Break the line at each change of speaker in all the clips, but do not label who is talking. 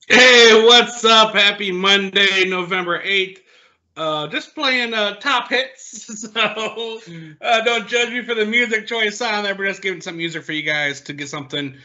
Hey, what's up? Happy Monday, November 8th. Just playing top hits. So don't judge me for the music choice on there, but just giving some music for you guys to get something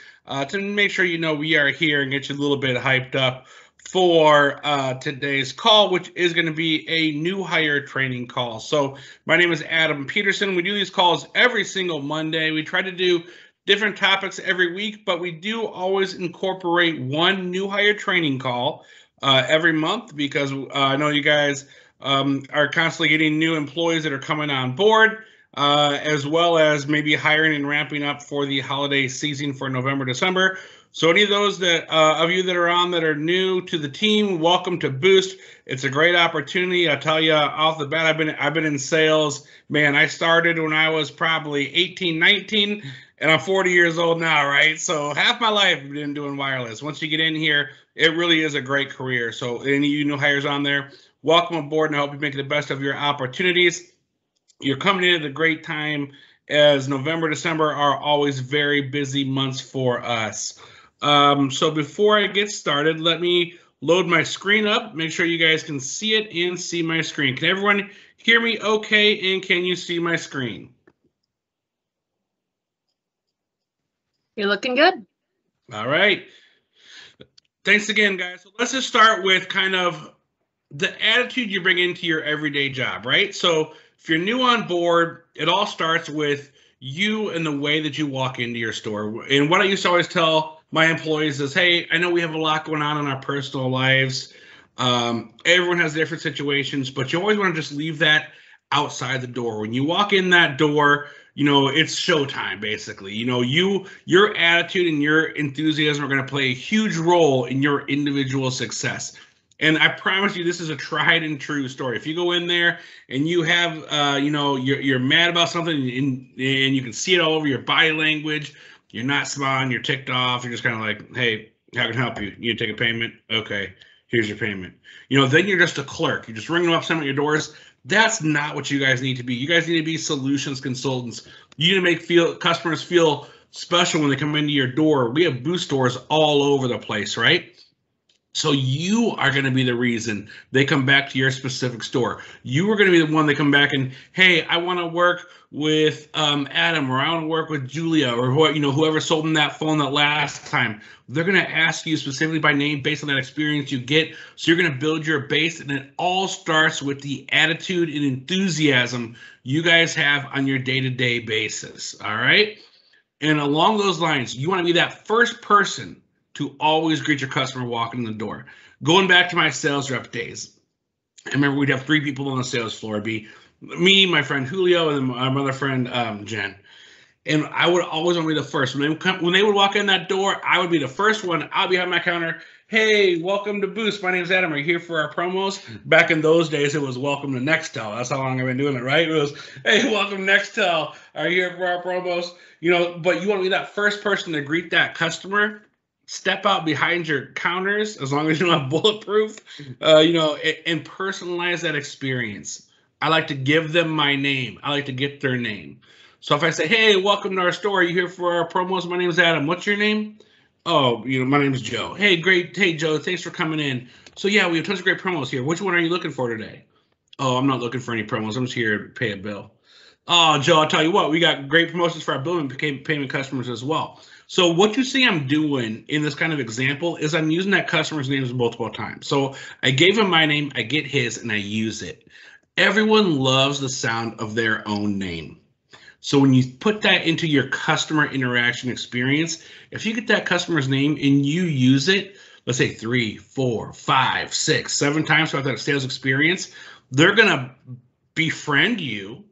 to make sure you know we are here and get you a little bit hyped up for today's call, which is going to be a new hire training call. So my name is Adam Peterson. We do these calls every single Monday. We try to do different topics every week, but we do always incorporate one new hire training call every month because I know you guys are constantly getting new employees that are coming on board, as well as maybe hiring and ramping up for the holiday season for November, December. So any of those that of you that are on that are new to the team, welcome to Boost. It's a great opportunity. I'll tell you off the bat, I've been in sales. Man, I started when I was probably 18, 19, and I'm 40 years old now, right? So half my life I've been doing wireless. Once you get in here, it really is a great career. So any of you new hires on there, welcome aboard, and I hope you make the best of your opportunities. You're coming in at a great time, as November, December are always very busy months for us. So before I get started, let me load my screen up, make sure you guys can see it and see my screen. Can everyone hear me okay, and can you see my screen?
You're looking good.
All right. Thanks again, guys. So let's just start with kind of the attitude you bring into your everyday job, right? So if you're new on board, it all starts with you and the way that you walk into your store. And what I used to always tell my employees is, hey, I know we have a lot going on in our personal lives. Everyone has different situations, but you always want to just leave that outside the door. When you walk in that door, you know, it's showtime, basically. You know, your attitude and your enthusiasm are going to play a huge role in your individual success. And I promise you, this is a tried and true story. If you go in there and you have, you know, you're mad about something and you can see it all over your body language, you're not smiling, you're ticked off, you're just kind of like, hey, how can I help you? You need to take a payment? Okay, here's your payment. You know, then you're just a clerk. You're just ringing up some of your doors. That's not what you guys need to be. You guys need to be solutions consultants. You need to make customers feel special when they come into your door. We have booth stores all over the place, right? So you are going to be the reason they come back to your specific store. You are going to be the one that come back and, hey, I want to work with Adam, or I want to work with Julia, or whoever sold them that phone that last time. They're going to ask you specifically by name based on that experience you get. So you're going to build your base, and it all starts with the attitude and enthusiasm you guys have on your day-to-day basis. All right. And along those lines, you want to be that first person to always greet your customer walking in the door. Going back to my sales rep days, I remember we'd have 3 people on the sales floor. It'd be me, my friend Julio, and then my other friend Jen. And I would always want to be the first. When they would walk in that door, I would be the first one. I'll be behind my counter. Hey, welcome to Boost. My name's Adam. Are you here for our promos? Back in those days, it was welcome to Nextel. That's how long I've been doing it, right? It was, hey, welcome Nextel. Are you here for our promos? You know, but you want to be that first person to greet that customer. Step out behind your counters, as long as you don't have bulletproof, and personalize that experience. I like to give them my name. I like to get their name. So if I say, hey, welcome to our store. Are you here for our promos? My name's Adam. What's your name? Oh, my name's Joe. Hey, great. Hey, Joe, thanks for coming in. So yeah, we have tons of great promos here. Which one are you looking for today? Oh, I'm not looking for any promos. I'm just here to pay a bill. Oh, Joe, I'll tell you what, we got great promotions for our bill and payment customers as well. So what you see I'm doing in this kind of example is I'm using that customer's names multiple times. So I gave him my name, I get his, and I use it. Everyone loves the sound of their own name. So when you put that into your customer interaction experience, if you get that customer's name and you use it, let's say 3, 4, 5, 6, 7 times throughout that sales experience, they're going to befriend you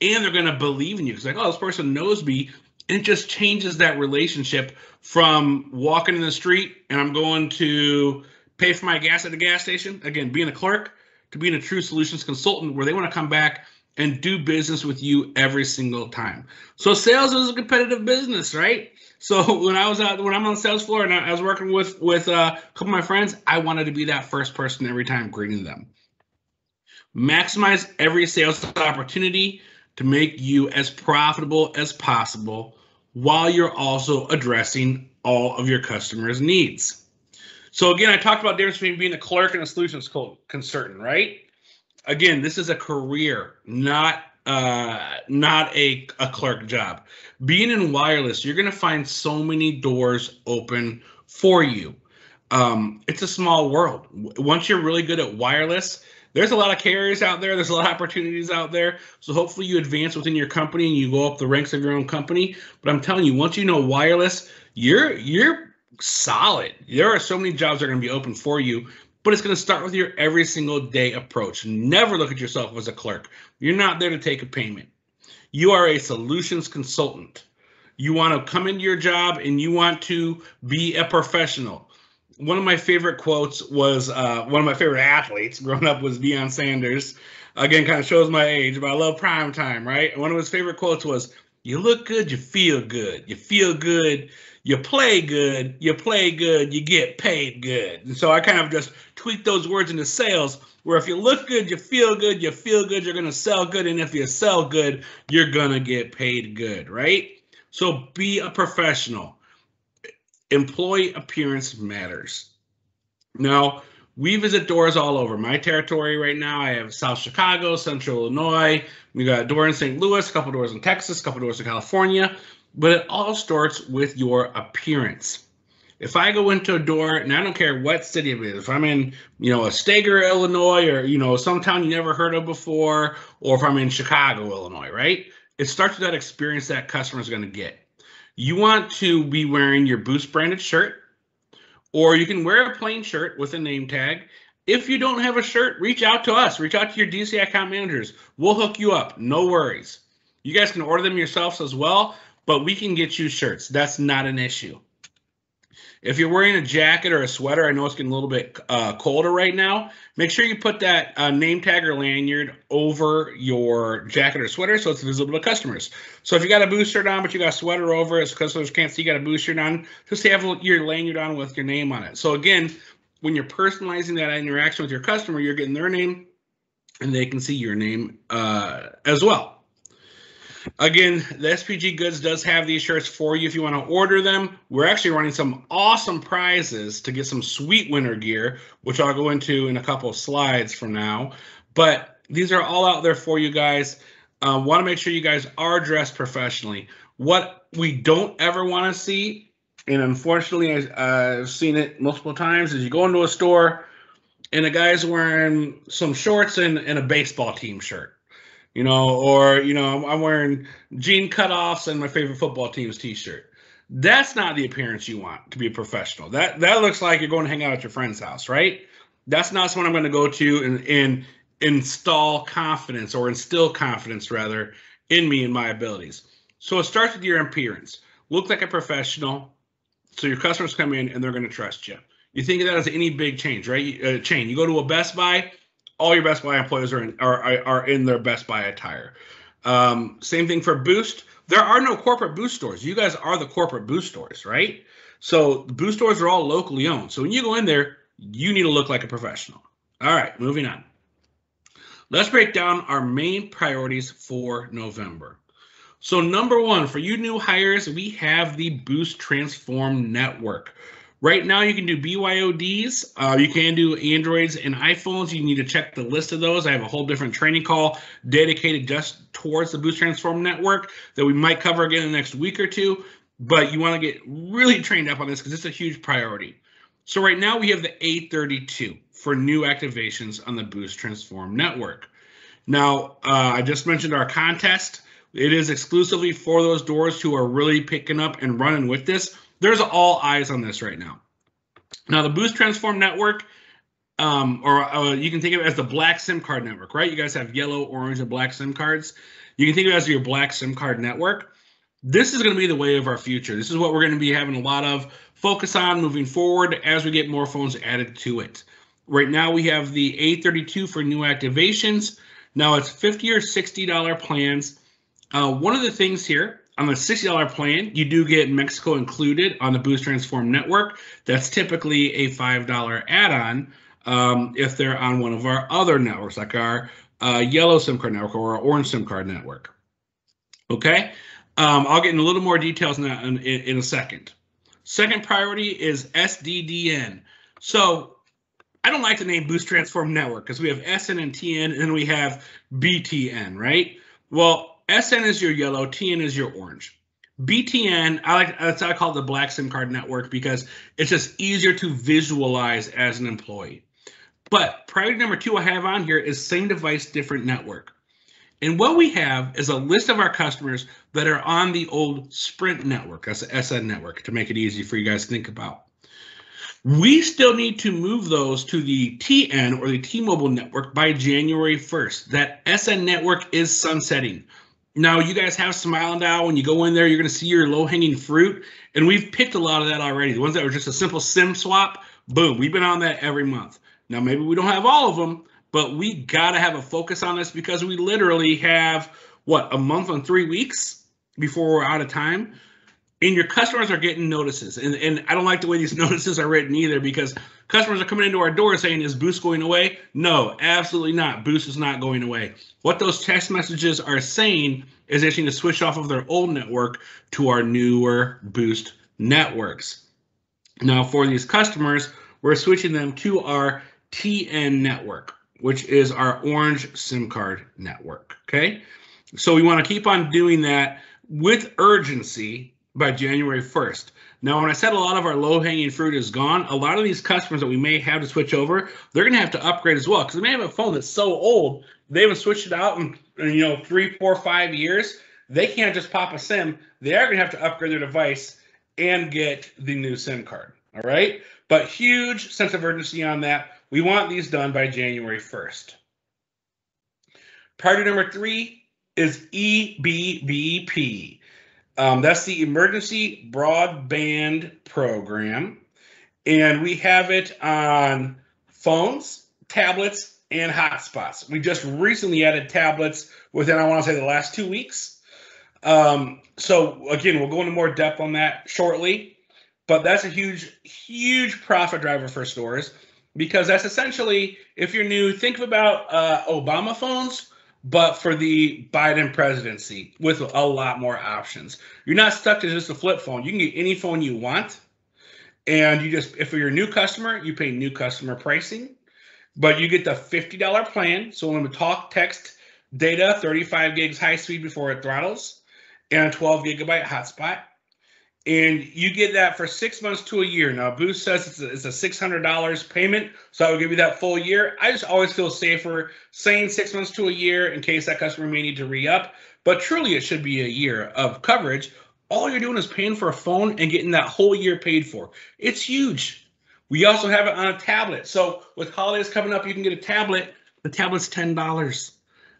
and they're going to believe in you. It's like, oh, this person knows me. And it just changes that relationship from walking in the street and I'm going to pay for my gas at the gas station, again, being a clerk, to being a true solutions consultant where they want to come back and do business with you every single time. So sales is a competitive business, right? So when I'm on the sales floor and I was working with a couple of my friends, I wanted to be that first person every time greeting them. Maximize every sales opportunity to make you as profitable as possible while you're also addressing all of your customers' needs. So again, I talked about the difference between being a clerk and a solutions consultant, right? Again, this is a career, not a clerk job. Being in wireless, you're going to find so many doors open for you. It's a small world. Once you're really good at wireless, there's a lot of carriers out there. There's a lot of opportunities out there. So hopefully you advance within your company and you go up the ranks of your own company. But I'm telling you, once you know wireless, you're solid. There are so many jobs that are going to be open for you. But it's going to start with your every single day approach. Never look at yourself as a clerk. You're not there to take a payment. You are a solutions consultant. You want to come into your job and you want to be a professional. One of my favorite quotes was one of my favorite athletes growing up was Deion Sanders. Again, kind of shows my age, but I love prime time, right? And one of his favorite quotes was, "You look good, you feel good. You feel good, you play good, you get paid good." And so I kind of just tweak those words into sales, where if you look good, you feel good, you're going to sell good. And if you sell good, you're going to get paid good, right? So be a professional. Employee appearance matters. Now, we visit doors all over my territory right now. I have South Chicago, Central Illinois. We got a door in St. Louis, a couple doors in Texas, a couple doors in California. But it all starts with your appearance. If I go into a door, and I don't care what city it is, if I'm in, a Steger, Illinois, or, some town you never heard of before, or if I'm in Chicago, Illinois, right? It starts with that experience that customer's going to get. You want to be wearing your Boost branded shirt, or you can wear a plain shirt with a name tag. If you don't have a shirt, reach out to us. Reach out to your DCI account managers. We'll hook you up. No worries. You guys can order them yourselves as well, but we can get you shirts. That's not an issue. If you're wearing a jacket or a sweater, I know it's getting a little bit colder right now, make sure you put that name tag or lanyard over your jacket or sweater so it's visible to customers. So if you got a Boost shirt on, but you got a sweater over it so customers can't see you got a Boost shirt on, just have your lanyard on with your name on it. So again, when you're personalizing that interaction with your customer, you're getting their name and they can see your name as well. Again, the SPG Goods does have these shirts for you if you want to order them. We're actually running some awesome prizes to get some sweet winter gear, which I'll go into in a couple of slides from now. But these are all out there for you guys. Want to make sure you guys are dressed professionally. What we don't ever want to see, and unfortunately I've seen it multiple times, is you go into a store and a guy's wearing some shorts and a baseball team shirt. I'm wearing jean cutoffs and my favorite football team's t-shirt. That's not the appearance you want to be a professional. That looks like you're going to hang out at your friend's house, right? That's not someone I'm going to go to and instill confidence rather in me and my abilities. So it starts with your appearance. Look like a professional so your customers come in and they're going to trust you. You think of that as any big change, right? Chain. You go to a Best Buy, all your Best Buy employees are in their Best Buy attire. Same thing for Boost. There are no corporate Boost stores. You guys are the corporate Boost stores, right? So the Boost stores are all locally owned. So when you go in there, you need to look like a professional. All right, moving on. Let's break down our main priorities for November. So number one, for you new hires, we have the Boost Transform Network. Right now, you can do BYODs. You can do Androids and iPhones. You need to check the list of those. I have a whole different training call dedicated just towards the Boost Transform Network that we might cover again in the next week or two. But you want to get really trained up on this because it's a huge priority. So right now, we have the A32 for new activations on the Boost Transform Network. Now, I just mentioned our contest. It is exclusively for those doors who are really picking up and running with this. There's all eyes on this right now. Now, the Boost Transform Network, or you can think of it as the black SIM card network, right? You guys have yellow, orange, and black SIM cards. You can think of it as your black SIM card network. This is going to be the way of our future. This is what we're going to be having a lot of focus on moving forward as we get more phones added to it. Right now, we have the A32 for new activations. Now, it's $50 or $60 plans. One of the things here, on the $60 plan, you do get Mexico included on the Boost Transform Network. That's typically a $5 add-on if they're on one of our other networks, like our yellow SIM card network or our orange SIM card network. Okay, I'll get into a little more details on that in a second. Second priority is SDDN. So I don't like the name Boost Transform Network because we have SN and TN, and then we have BTN, right? Well, SN is your yellow, TN is your orange. BTN, that's how I call it the Black SIM card network because it's just easier to visualize as an employee. But priority number 2 I have on here is same device, different network. And what we have is a list of our customers that are on the old Sprint network. That's the SN network to make it easy for you guys to think about. We still need to move those to the TN or the T-Mobile network by January 1st. That SN network is sunsetting. Now, you guys have Smile Now. When you go in there, you're going to see your low-hanging fruit. And we've picked a lot of that already. The ones that were just a simple SIM swap, boom, we've been on that every month. Now, maybe we don't have all of them, but we got to have a focus on this because we literally have, what, a month and 3 weeks before we're out of time? And your customers are getting notices. And I don't like the way these notices are written either because customers are coming into our door saying, is Boost going away? No, absolutely not. Boost is not going away. What those text messages are saying is they need to switch off of their old network to our newer Boost networks. Now, for these customers, we're switching them to our TN network, which is our orange SIM card network, okay? So we want to keep on doing that with urgency by January 1st. Now, when I said a lot of our low-hanging fruit is gone, a lot of these customers that we may have to switch over, they're going to have to upgrade as well because they may have a phone that's so old, they haven't switched it out in 3, 4, 5 years. They can't just pop a SIM. They are going to have to upgrade their device and get the new SIM card, all right? But huge sense of urgency on that. We want these done by January 1st. Priority number 3 is EBBP. That's the Emergency Broadband Program. And we have it on phones, tablets, and hotspots. We just recently added tablets within, I want to say, the last 2 weeks. So again, we'll go into more depth on that shortly. But that's a huge, huge profit driver for stores because that's essentially, if you're new, think about Obama phones, but for the Biden presidency with a lot more options. You're not stuck to just a flip phone. You can get any phone you want. And you just, if you're a new customer, you pay new customer pricing, but you get the $50 plan. So when we talk, text, data, 35 gigs high speed before it throttles, and a 12 gigabyte hotspot. And you get that for 6 months to a year. Now, Boost says it's a $600 payment, so I will give you that full year. I just always feel safer saying 6 months to a year in case that customer may need to re-up. But truly, it should be a year of coverage. All you're doing is paying for a phone and getting that whole year paid for. It's huge. We also have it on a tablet. So with holidays coming up, you can get a tablet. The tablet's $10.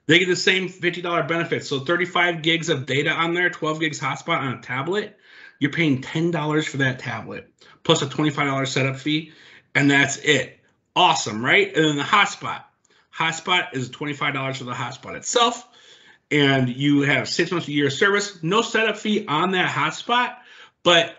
They get the same $50 benefits. So 35 gigs of data on there, 12 gigs hotspot on a tablet. You're paying $10 for that tablet, plus a $25 setup fee, and that's it. Awesome, right? And then the hotspot. Hotspot is $25 for the hotspot itself, and you have 6 months a year of service. No setup fee on that hotspot, but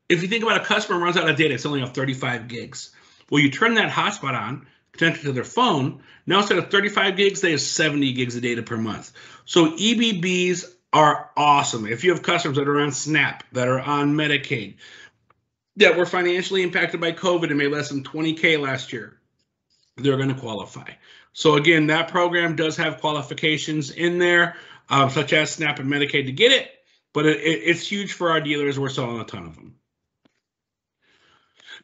if you think about a customer runs out of data, it's only have 35 gigs. Well, you turn that hotspot on, connect it to their phone. Now instead of 35 gigs, they have 70 gigs of data per month. So EBBs are awesome. If you have customers that are on SNAP, that are on Medicaid, that were financially impacted by COVID and made less than $20K last year, they're going to qualify. So again, that program does have qualifications in there, such as SNAP and Medicaid to get it, but it's huge for our dealers. We're selling a ton of them.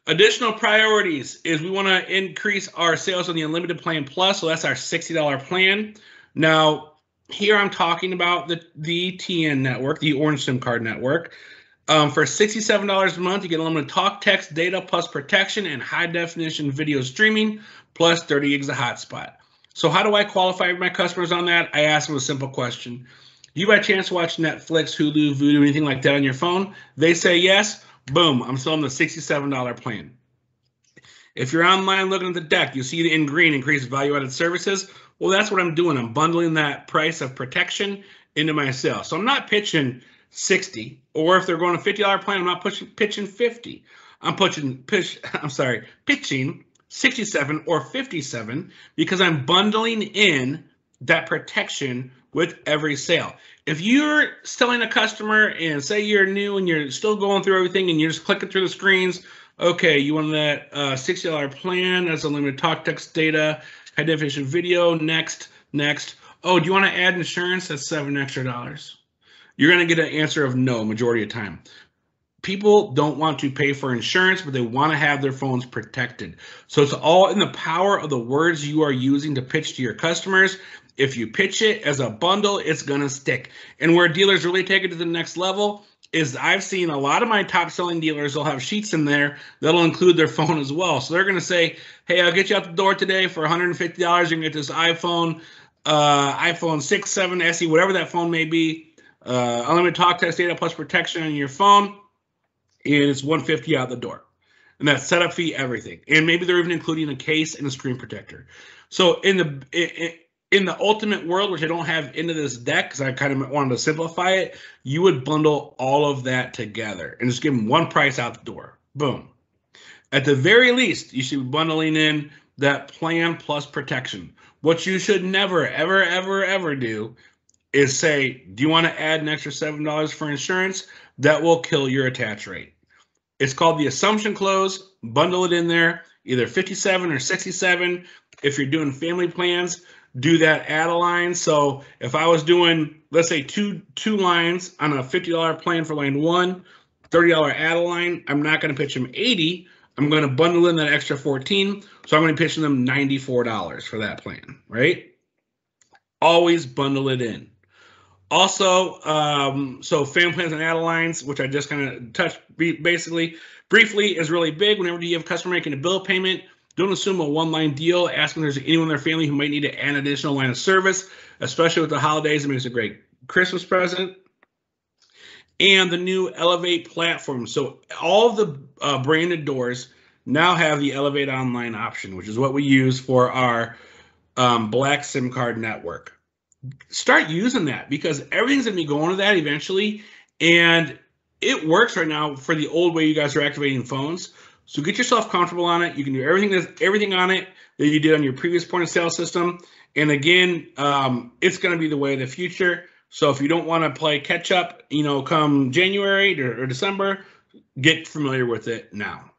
Additional priorities is we want to increase our sales on the Unlimited Plan Plus, so that's our $60 plan. Now, here I'm talking about the TN network, the Orange SIM card network. For $67 a month, you get unlimited talk, text, data, plus protection and high definition video streaming, plus 30 gigs of hotspot. So how do I qualify my customers on that? I ask them a simple question. Do you by chance watch Netflix, Hulu, Vudu, anything like that on your phone? They say yes. Boom, I'm selling the $67 plan. If you're online looking at the deck, you see it in green, increased value-added services. Well, that's what I'm doing. I'm bundling that price of protection into my sale. So I'm not pitching 60, or if they're going a $50 plan, I'm not pitching 50. I'm pitching 67 or 57 because I'm bundling in that protection with every sale. If you're selling a customer and say you're new and you're still going through everything and you're just clicking through the screens, Okay, you want that $60 plan. That's unlimited talk, text, data, high definition video. Next. Oh, do you want to add insurance? That's $7 extra. You're going to get an answer of no majority of the time. People don't want to pay for insurance, but they want to have their phones protected. So it's all in the power of the words you are using to pitch to your customers. If you pitch it as a bundle, it's going to stick. And where dealers really take it to the next level is I've seen a lot of my top selling dealers, they'll have sheets in there that'll include their phone as well. So they're going to say, hey, I'll get you out the door today for $150. You can get this iPhone 6, 7, SE, whatever that phone may be. Unlimited talk, text, data plus protection on your phone. And it's $150 out the door. And that's setup fee, everything. And maybe they're even including a case and a screen protector. So in the ultimate world, which I don't have into this deck because I kind of wanted to simplify it, you would bundle all of that together and just give them one price out the door. Boom. At the very least, you should be bundling in that plan plus protection. What you should never, ever, ever, ever do is say, do you want to add an extra $7 for insurance? That will kill your attach rate. It's called the assumption close. Bundle it in there, either 57 or 67. If you're doing family plans, do that add a line. So if I was doing, let's say two lines on a $50 plan for line 1, $30 add a line, I'm not going to pitch them 80. I'm going to bundle in that extra 14. So I'm going to be pitching them $94 for that plan, right? Always bundle it in. Also, so family plans and add lines, which I just kind of touched basically briefly, is really big. Whenever you have a customer making a bill payment, don't assume a one-line deal. Ask them if there's anyone in their family who might need to add an additional line of service, especially with the holidays. It makes a great Christmas present. And the new Elevate platform. So all of the branded doors now have the Elevate Online option, which is what we use for our black SIM card network. Start using that because everything's going to be going to that eventually. And it works right now for the old way you guys are activating phones. So get yourself comfortable on it. You can do everything on it that you did on your previous point of sale system. And again, it's going to be the way of the future. So if you don't want to play catch up, come January or December, get familiar with it now.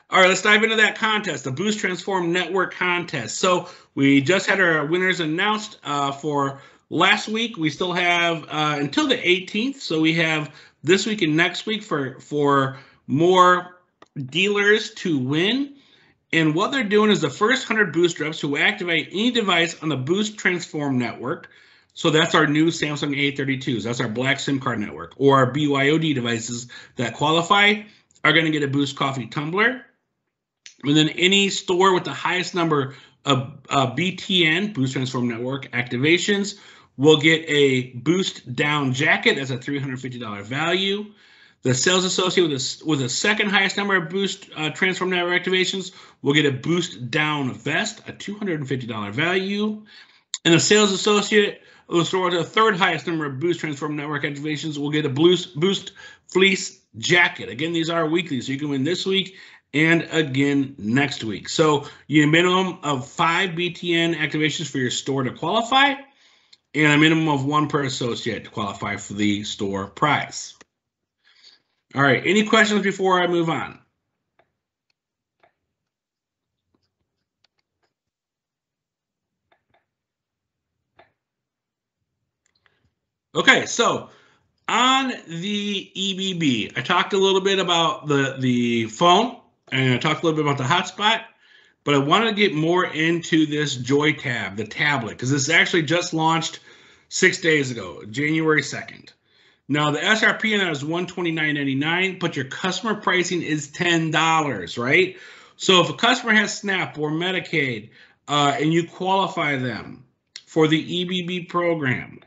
All right, let's dive into that contest, the Boost Transform Network contest. So we just had our winners announced for last week. We still have until the 18th. So we have this week and next week for more dealers to win. And what they're doing is the first 100 Boost reps who activate any device on the Boost Transform Network. So that's our new Samsung A32s. That's our black SIM card network, or our BYOD devices that qualify are going to get a Boost Coffee tumbler. And then any store with the highest number of BTN, Boost Transform Network activations, will get a Boost Down jacket. That's a $350 value. The sales associate with the second highest number of Boost Transform Network activations will get a Boost Down vest, a $250 value. And the sales associate of the store with the third highest number of Boost Transform Network activations will get a Boost Fleece jacket. Again, these are weekly, so you can win this week and again next week. So you need a minimum of 5 BTN activations for your store to qualify, and a minimum of 1 per associate to qualify for the store prize. All right, any questions before I move on? Okay, so on the EBB, I talked a little bit about the phone, and I talked a little bit about the hotspot, but I wanted to get more into this Joy Tab, the tablet, because this actually just launched 6 days ago, January 2nd. Now, the SRP on that is $129.99, but your customer pricing is $10, right? So if a customer has SNAP or Medicaid, and you qualify them for the EBB program,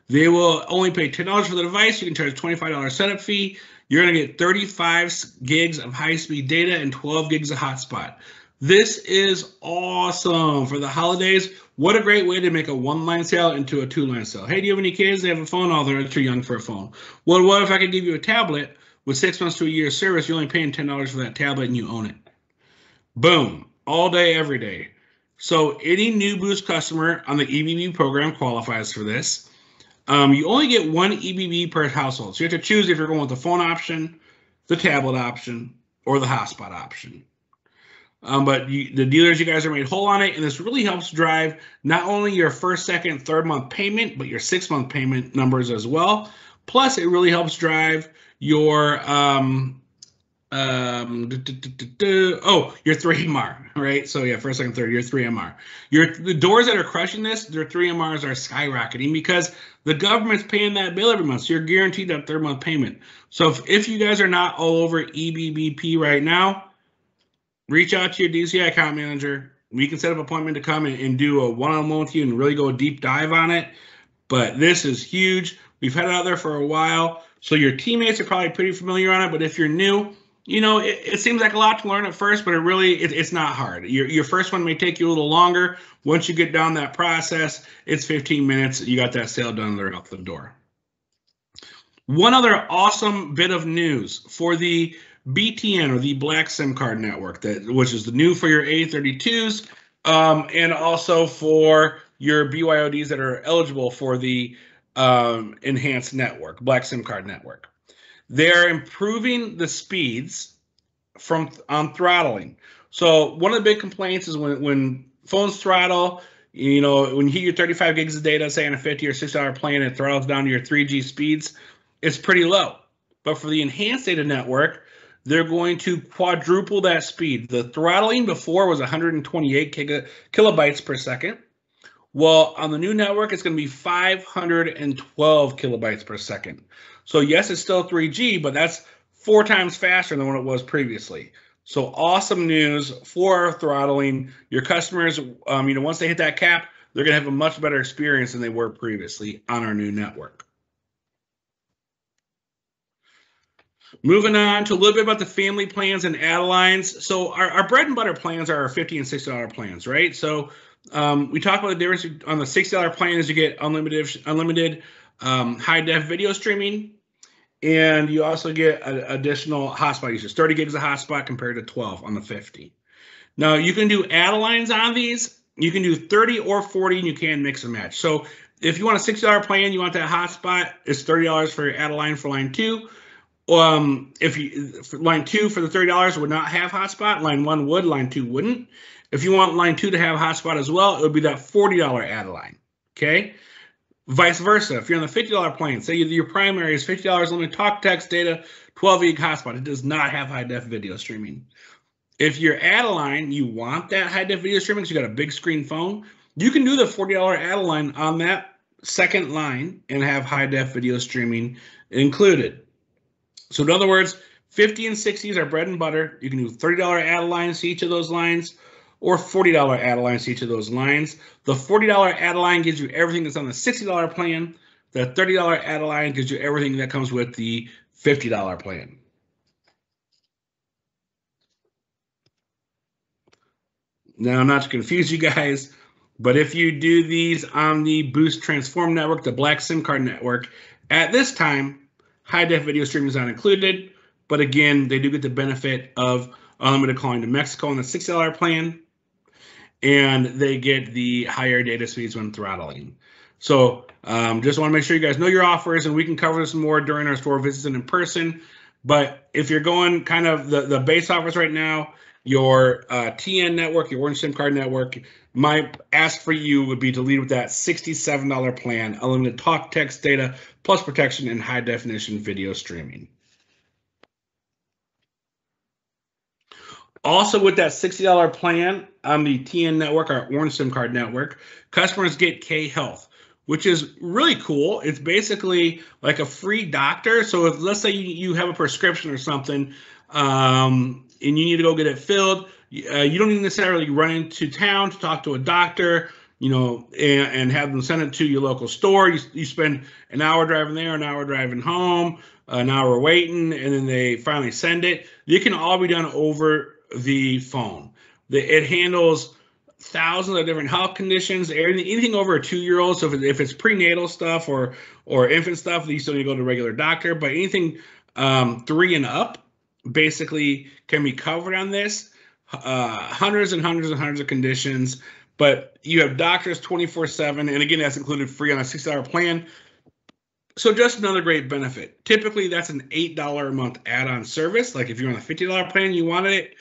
they will only pay $10 for the device. You can charge a $25 setup fee. You're going to get 35 gigs of high-speed data and 12 gigs of hotspot. This is awesome for the holidays. What a great way to make a one-line sale into a two-line sale. Hey, do you have any kids? They have a phone. Oh, they're too young for a phone. Well, what if I could give you a tablet with 6 months to a year service? You're only paying $10 for that tablet and you own it. Boom. All day, every day. So any new Boost customer on the EBB program qualifies for this. You only get 1 EBB per household. So you have to choose if you're going with the phone option, the tablet option, or the Hotspot option. But the dealers, you guys are made whole on it, and this really helps drive not only your first, second, third month payment, but your 6-month payment numbers as well. Plus, it really helps drive your your 3MR, right? So yeah, first, second, third, your 3MR. The doors that are crushing this, their 3MRs are skyrocketing because the government's paying that bill every month. So you're guaranteed that third month payment. So if you guys are not all over EBBP right now, reach out to your DCI account manager. We can set up an appointment to come and do a one-on-one with you and really go a deep dive on it. But this is huge. We've had it out there for a while, so your teammates are probably pretty familiar on it. But if you're new, you know, it seems like a lot to learn at first, but it's not hard. Your first one may take you a little longer. Once you get down that process, it's 15 minutes. You got that sale done, they're out the door. One other awesome bit of news for the BTN, or the Black SIM card network, which is the new for your A32s, and also for your BYODs that are eligible for the enhanced network, Black SIM card network. They're improving the speeds on throttling. So one of the big complaints is when phones throttle, you know, when you hit your 35 gigs of data, say on a $50 or $60 plan, it throttles down to your 3G speeds, it's pretty low. But for the enhanced data network, they're going to quadruple that speed. The throttling before was 128 kilobytes per second. Well, on the new network, it's going to be 512 kilobytes per second. So yes, it's still 3G, but that's 4 times faster than what it was previously. So awesome news for throttling. Your customers, you know, once they hit that cap, they're going to have a much better experience than they were previously on our new network. Moving on to a little bit about the family plans and add-lines. So our bread and butter plans are our $50 and $60 plans, right? So we talked about the difference on the $60 plan is you get unlimited high-def video streaming, and you also get additional hotspot usage, 30 gigs of hotspot compared to 12 on the 50. Now, you can do add-lines on these. You can do 30 or 40, and you can mix and match. So if you want a $60 plan, you want that hotspot, it's $30 for your add-a-line for line 2. If line 2 for the $30 would not have hotspot, line 1 would, line 2 wouldn't. If you want line 2 to have hotspot as well, it would be that $40 add-a-line, okay? Vice versa, if you're on the $50 plan, say your primary is $50 limited talk, text, data, 12 gig hotspot, it does not have high-def video streaming. If you're add-a-line, you want that high-def video streaming because you got a big screen phone, you can do the $40 add-a-line on that second line and have high-def video streaming included. So in other words, 50 and 60s are bread and butter. You can do $30 add-a-lines to each of those lines or $40 add-a-lines to each of those lines. The $40 add-a-line gives you everything that's on the $60 plan. The $30 add-a-line gives you everything that comes with the $50 plan. Now, not to confuse you guys, but if you do these on the Boost Transform network, the Black SIM card network, at this time, high-def video streaming is not included, but again, they do get the benefit of unlimited calling to Mexico on the $60 plan, and they get the higher data speeds when throttling. So just want to make sure you guys know your offers, and we can cover this more during our store visits and in person. But if you're going kind of the base offers right now, your TN network, your Orange SIM card network, my ask for you would be to lead with that $67 plan, unlimited talk, text, data, plus protection and high definition video streaming. Also with that $60 plan on the TN network, our Orange SIM card network, customers get K Health, which is really cool. It's basically like a free doctor. So if, let's say you have a prescription or something, and you need to go get it filled, you don't even necessarily run into town to talk to a doctor, you know, and have them send it to your local store. You spend an hour driving there, an hour driving home, an hour waiting, and then they finally send it. It can all be done over the phone. It handles thousands of different health conditions, anything over a 2-year-old. So if it's prenatal stuff or infant stuff, you still need to go to a regular doctor. But anything 3 and up basically can be covered on this. Hundreds and hundreds and hundreds of conditions, but you have doctors 24/7, and again, that's included free on a $60 plan. So just another great benefit. Typically, that's an $8 a month add-on service. Like if you're on a $50 plan, you wanted it,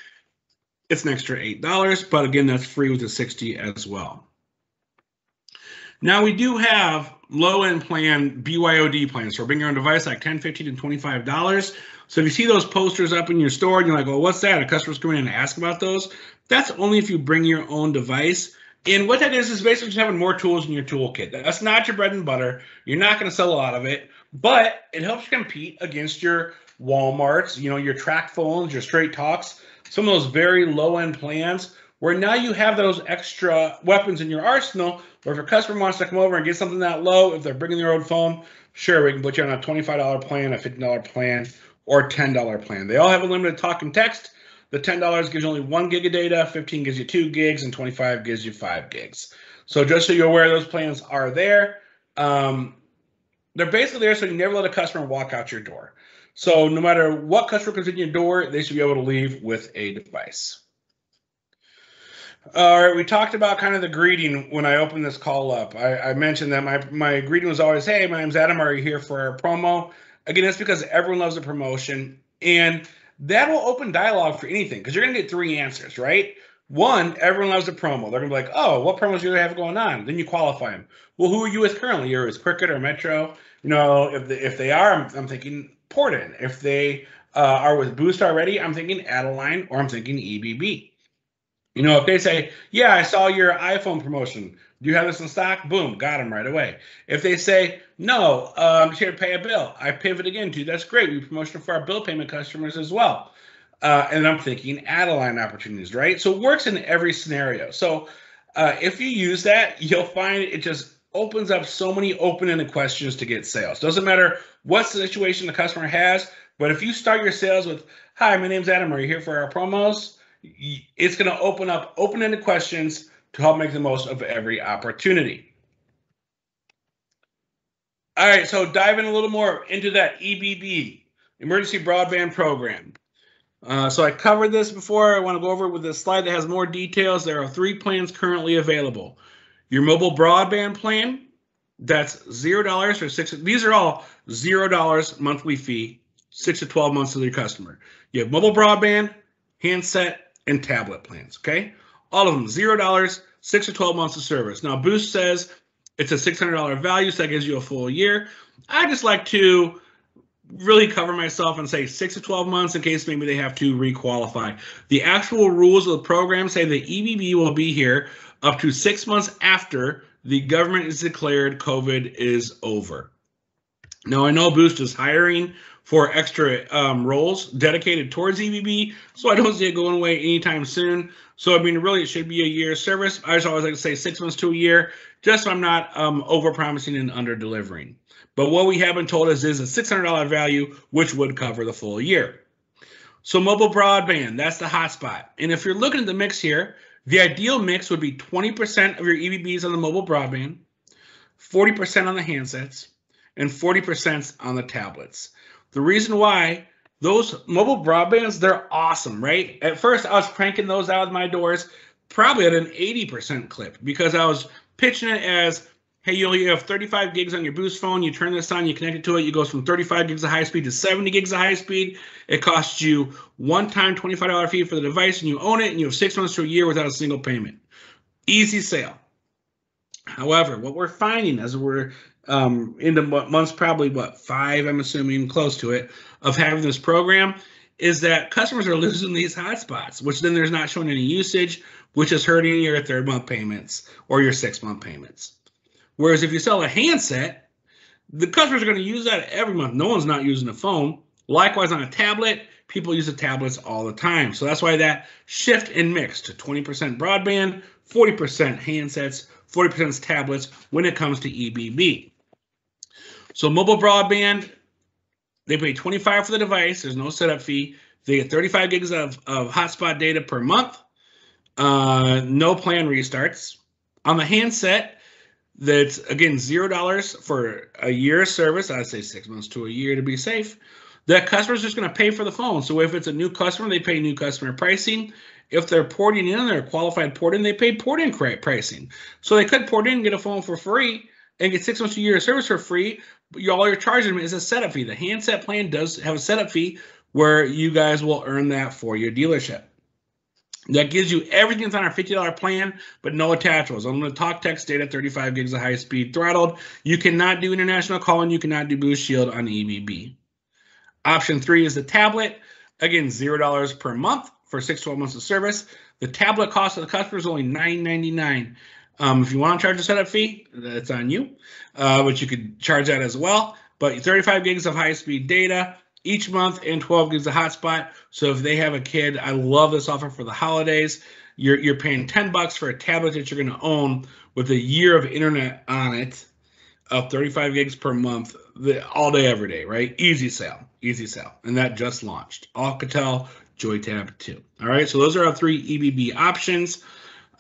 it's an extra $8. But again, that's free with the 60 as well. Now we do have low-end plan, BYOD plans for bring your own device, like $10, $15, and $25. So if you see those posters up in your store and you're like, well, what's that? A customer's coming in and ask about those. That's only if you bring your own device. And what that is basically just having more tools in your toolkit. That's not your bread and butter. You're not going to sell a lot of it, but it helps you compete against your Walmarts, your track phones, your straight talks, some of those very low-end plans where now you have those extra weapons in your arsenal, where if a customer wants to come over and get something that low, if they're bringing their own phone, sure, we can put you on a $25 plan, a $50 plan, or $10 plan. They all have a limited talk and text. The $10 gives you only 1 gig of data, 15 gives you 2 gigs, and 25 gives you 5 gigs. So just so you're aware, those plans are there. They're basically there so you never let a customer walk out your door. So no matter what customer comes in your door, they should be able to leave with a device. All right, we talked about kind of the greeting when I opened this call up. I mentioned that my greeting was always, hey, my name's Adam, are you here for our promo? Again, that's because everyone loves a promotion. And that will open dialogue for anything because you're going to get 3 answers, right? 1, everyone loves a promo. They're going to be like, oh, what promos do you have going on? Then you qualify them. Well, who are you with currently? You're with Cricket or Metro? If they are, I'm thinking Portland. If they are with Boost already, I'm thinking Adeline or I'm thinking EBB. If they say, yeah, I saw your iPhone promotion. Do you have this in stock? Boom, got them right away. If they say, no, I'm just here to pay a bill, I pivot again to, that's great. We promotion for our bill payment customers as well. And I'm thinking Adeline opportunities, right? So it works in every scenario. So if you use that, you'll find it just opens up so many open-ended questions to get sales. Doesn't matter what situation the customer has, but if you start your sales with, hi, my name's Adam, are you here for our promos? It's going to open up open-ended questions to help make the most of every opportunity. All right, so dive in a little more into that EBB, Emergency Broadband Program. So I covered this before. I want to go over it with this slide that has more details. There are 3 plans currently available. Your mobile broadband plan, that's $0 for 6. These are all $0 monthly fee, 6 to 12 months to your customer. You have mobile broadband, handset, and tablet plans, okay? All of them, $0, 6 to 12 months of service. Now, Boost says it's a $600 value, so that gives you a full year. I just like to really cover myself and say 6 to 12 months in case maybe they have to requalify. The actual rules of the program say the EBB will be here up to 6 months after the government is declared COVID is over. Now, I know Boost is hiring for extra roles dedicated towards EBB, so I don't see it going away anytime soon. So, I mean, really, it should be a year's service. I just always like to say 6 months to a year, just so I'm not over-promising and under-delivering. But what we have been told is a $600 value, which would cover the full year. So mobile broadband, that's the hotspot. And if you're looking at the mix here, the ideal mix would be 20% of your EBBs on the mobile broadband, 40% on the handsets, and 40% on the tablets. The reason why, those mobile broadbands, they're awesome, right? At first, I was cranking those out of my doors probably at an 80% clip because I was pitching it as, hey, you have 35 gigs on your Boost phone. You turn this on, you connect it to it. It goes from 35 gigs of high speed to 70 gigs of high speed. It costs you one-time $25 fee for the device, and you own it, and you have 6 months to a year without a single payment. Easy sale. However, what we're finding as we're into months, probably, 5, I'm assuming, close to it, of having this program, is that customers are losing these hotspots, which then there's not showing any usage, which is hurting your 3rd-month payments or your 6-month payments. Whereas if you sell a handset, the customers are going to use that every month. No one's not using a phone. Likewise, on a tablet, people use the tablets all the time. So that's why that shift in mix to 20% broadband, 40% handsets, 40% tablets when it comes to EBB. So mobile broadband, they pay $25 for the device. There's no setup fee. They get 35 gigs of hotspot data per month. No plan restarts. On the handset, that's, again, $0 for a year service. I'd say 6 months to a year to be safe. The customer's just going to pay for the phone. So if it's a new customer, they pay new customer pricing. If they're porting in, they're qualified port-in, they pay port-in pricing. So they could port in and get a phone for free, and get 6 months to a year of service for free. But all you're charging them is a setup fee. The handset plan does have a setup fee where you guys will earn that for your dealership. That gives you everything that's on our $50 plan, but no attachments. I'm going to talk, text, data, 35 gigs of high-speed throttled. You cannot do international calling. You cannot do Boost Shield on EBB. Option 3 is the tablet. Again, $0 per month for 6-12 months of service. The tablet cost of the customer is only $9.99. If you want to charge a setup fee, that's on you, but you could charge that as well. But 35 gigs of high-speed data each month and 12 gigs of hotspot. So if they have a kid, I love this offer for the holidays. You're paying $10 for a tablet that you're going to own with a year of internet on it, of 35 gigs per month, all day, every day, right? Easy sale, and that just launched. Alcatel Joy Tab 2. All right, so those are our 3 EBB options.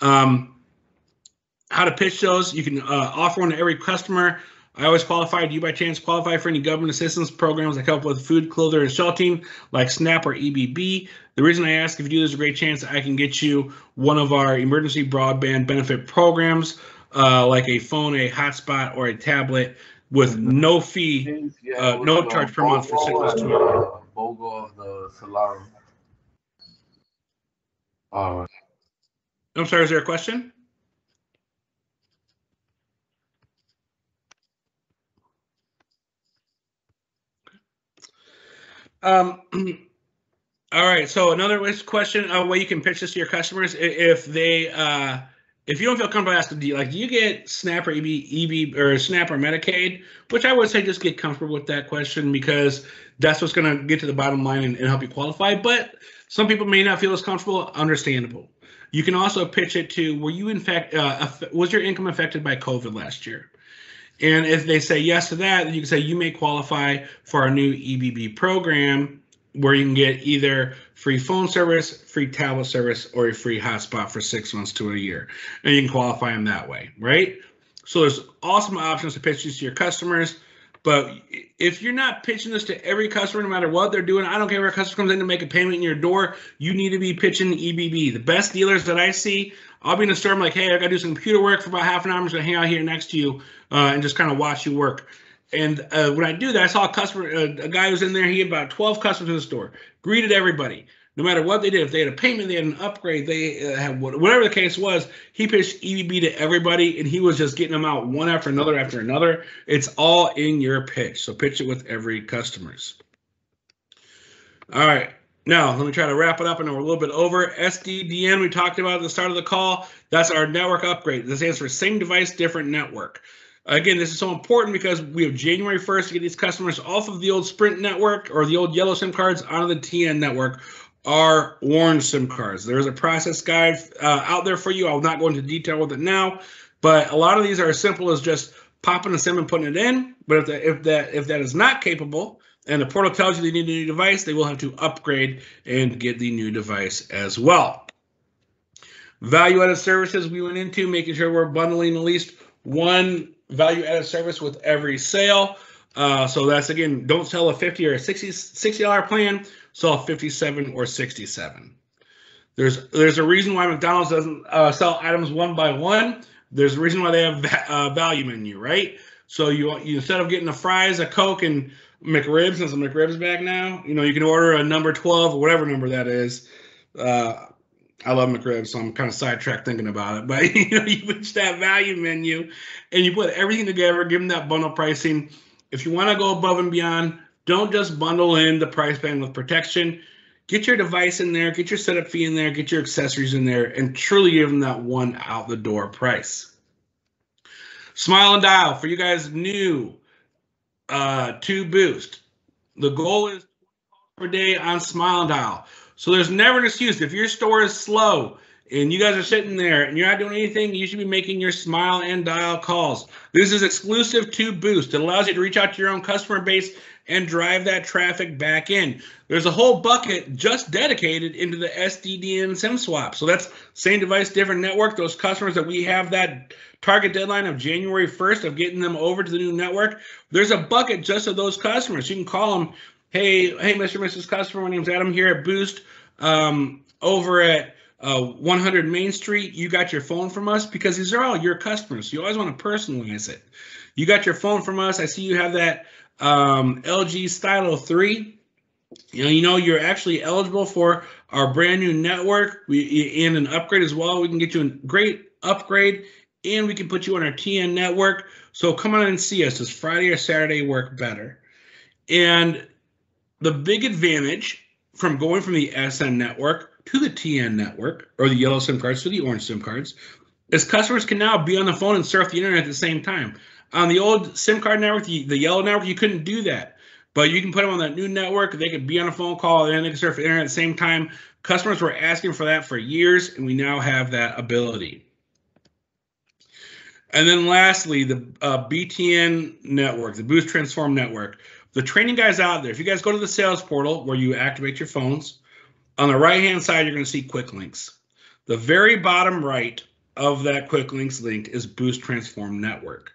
How to pitch those? You can offer one to every customer. I always qualify. Do you by chance qualify for any government assistance programs that help with food, clothing, and sheltering, like SNAP or EBB? The reason I ask, if you do, there's a great chance that I can get you one of our emergency broadband benefit programs, like a phone, a hotspot, or a tablet with no fee, no charge per month for 6 months to a year.
Bogo of the Solarum.
I'm sorry, is there a question? All right. So another question: way you can pitch this to your customers, if they, if you don't feel comfortable asking, do you get SNAP or EB or SNAP or Medicaid? Which I would say just get comfortable with that question, because that's what's going to get to the bottom line and help you qualify. But some people may not feel as comfortable. Understandable. You can also pitch it to, were you in fact, was your income affected by COVID last year? And if they say yes to that, then you can say you may qualify for our new EBB program, where you can get either free phone service, free tablet service, or a free hotspot for 6 months to a year. And you can qualify them that way, right? So there's awesome options to pitch these to your customers. But if you're not pitching this to every customer, no matter what they're doing, I don't care if a customer comes in to make a payment in your door, you need to be pitching EBB. The best dealers that I see, I'll be in the store, I'm like, hey, I got to do some computer work for about half an hour. I'm just going to hang out here next to you and just kind of watch you work. And when I do that, I saw a customer, a guy who was in there, he had about 12 customers in the store, greeted everybody. No matter what they did, if they had a payment, they had an upgrade, they had whatever the case was, he pitched EBB to everybody, and he was just getting them out one after another. It's all in your pitch, so pitch it with every customers. All right, now let me try to wrap it up. I know we're a little bit over. SDDN, we talked about at the start of the call. That's our network upgrade. This stands for same device, different network. Again, this is so important because we have January 1st to get these customers off of the old Sprint network or the old yellow SIM cards onto the TN network, our orange SIM cards. There is a process guide out there for you. I'll not go into detail with it now, but a lot of these are as simple as just popping a SIM and putting it in. But if that is not capable and the portal tells you they need a new device, they will have to upgrade and get the new device as well. Value-added services we went into, making sure we're bundling at least one value-added service with every sale. So that's, again, don't sell a $50 or a $60 plan, sell a $57 or $67. There's a reason why McDonald's doesn't sell items one by one. There's a reason why they have a value menu, right? So you instead of getting the fries, a Coke, and McRibs, since the McRibs back now, you can order a number 12 or whatever number that is. I love McRibs, so I'm kind of sidetracked thinking about it. But you reach that value menu and you put everything together, give them that bundle pricing. If you want to go above and beyond, don't just bundle in the price band with protection. Get your device in there, get your setup fee in there, get your accessories in there, and truly give them that one out the door price. Smile and Dial for you guys new to Boost. The goal is per day on Smile and Dial. So there's never an excuse. If your store is slow and you guys are sitting there and you're not doing anything, you should be making your Smile and Dial calls. This is exclusive to Boost. It allows you to reach out to your own customer base and drive that traffic back in. There's a whole bucket just dedicated into the SDDN SIM swap. So that's same device, different network. Those customers that we have that target deadline of January 1st of getting them over to the new network, there's a bucket just of those customers. You can call them, hey, Mr. and Mrs. Customer, my name's Adam here at Boost over at 100 Main Street, you got your phone from us because these are all your customers. So you always want to personalize it. You got your phone from us. I see you have that LG Stylo 3. You're actually eligible for our brand new network and an upgrade as well. We can get you a great upgrade and we can put you on our TN network. So come on and see us. Does Friday or Saturday work better? And the big advantage from going from the SN network to the TN network, or the yellow SIM cards to the orange SIM cards, is customers can now be on the phone and surf the internet at the same time. On the old SIM card network, the yellow network, you couldn't do that. But you can put them on that new network. They could be on a phone call and they can surf the internet at the same time. Customers were asking for that for years, and we now have that ability. And then lastly, the BTN network, the Boost Transform network. The training guys out there, if you guys go to the sales portal where you activate your phones, on the right-hand side, you're going to see quick links. The very bottom right of that quick links link is Boost Transform network.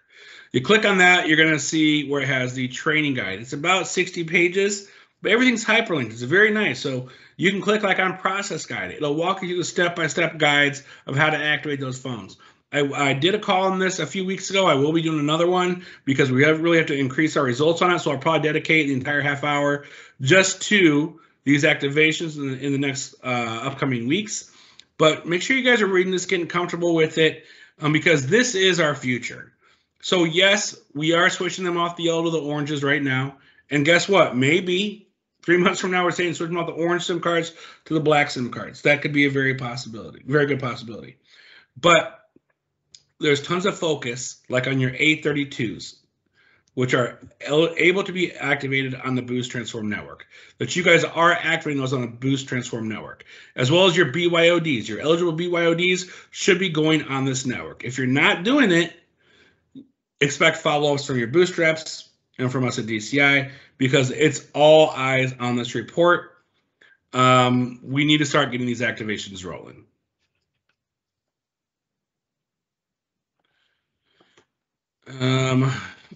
You click on that, you're going to see where it has the training guide. It's about 60 pages, but everything's hyperlinked. It's very nice. So you can click like on process guide. It'll walk you through the step-by-step guides of how to activate those phones. I did a call on this a few weeks ago. I will be doing another one because we really have to increase our results on it. So I'll probably dedicate the entire half hour just to these activations in the next upcoming weeks. But make sure you guys are reading this, getting comfortable with it, because this is our future. So yes, we are switching them off the yellow to the oranges right now. And guess what? Maybe 3 months from now, we're saying switch them off the orange SIM cards to the black SIM cards. That could be a very good possibility. But there's tons of focus, like on your A32s, which are able to be activated on the Boost Transform network, that you guys are activating those on the Boost Transform network, as well as your BYODs. Your eligible BYODs should be going on this network. If you're not doing it, expect follow-ups from your Boost reps and from us at DCI, because it's all eyes on this report. We need to start getting these activations rolling.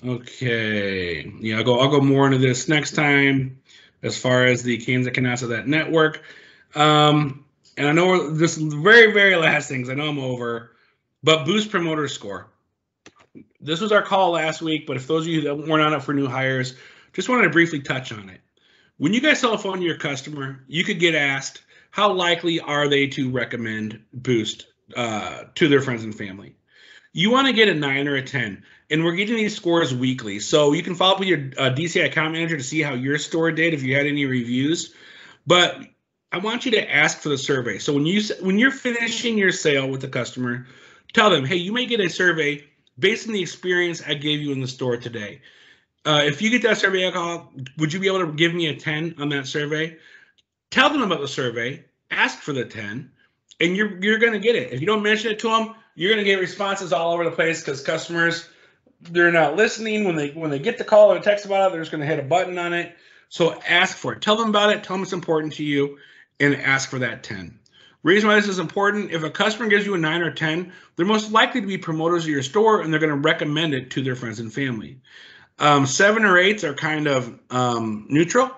Okay, yeah, I'll go more into this next time as far as the cans that can out of that network. And I know this very, very last things, I know I'm over, but Boost Promoter Score. This was our call last week, but if those of you that weren't on it for new hires, just wanted to briefly touch on it. When you guys sell a phone to your customer, you could get asked, how likely are they to recommend Boost to their friends and family? You want to get a 9 or a 10, and we're getting these scores weekly. So you can follow up with your DCI account manager to see how your store did, if you had any reviews. But I want you to ask for the survey. So when you're finishing your sale with the customer, tell them, hey, you may get a survey based on the experience I gave you in the store today. If you get that survey call, would you be able to give me a 10 on that survey? Tell them about the survey, ask for the 10, and you're going to get it. If you don't mention it to them, you're going to get responses all over the place, because customers, they're not listening. When they get the call or text about it, they're just going to hit a button on it. So ask for it. Tell them about it. Tell them it's important to you, and ask for that 10. Reason why this is important, if a customer gives you a 9 or 10, they're most likely to be promoters of your store, and they're going to recommend it to their friends and family. 7 or 8s are kind of neutral,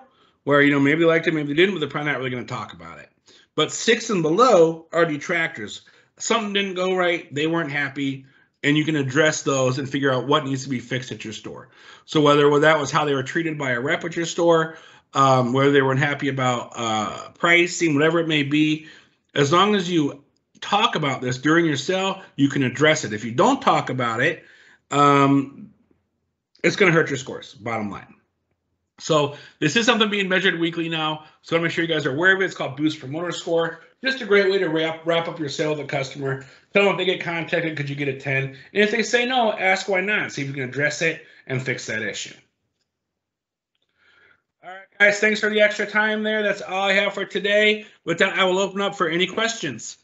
where maybe they liked it, maybe they didn't, but they're probably not really going to talk about it. But 6 and below are detractors. Something didn't go right, they weren't happy, and you can address those and figure out what needs to be fixed at your store. So whether that was how they were treated by a rep at your store, whether they weren't happy about pricing, whatever it may be, as long as you talk about this during your sale, you can address it. If you don't talk about it, it's going to hurt your scores, bottom line. So this is something being measured weekly now. So I want to make sure you guys are aware of it. It's called Boost Promoter Score. Just a great way to wrap up your sale with a customer. Tell them if they get contacted, could you get a 10? And if they say no, ask why not. See if you can address it and fix that issue. All right, guys, thanks for the extra time there. That's all I have for today. With that, I will open up for any questions.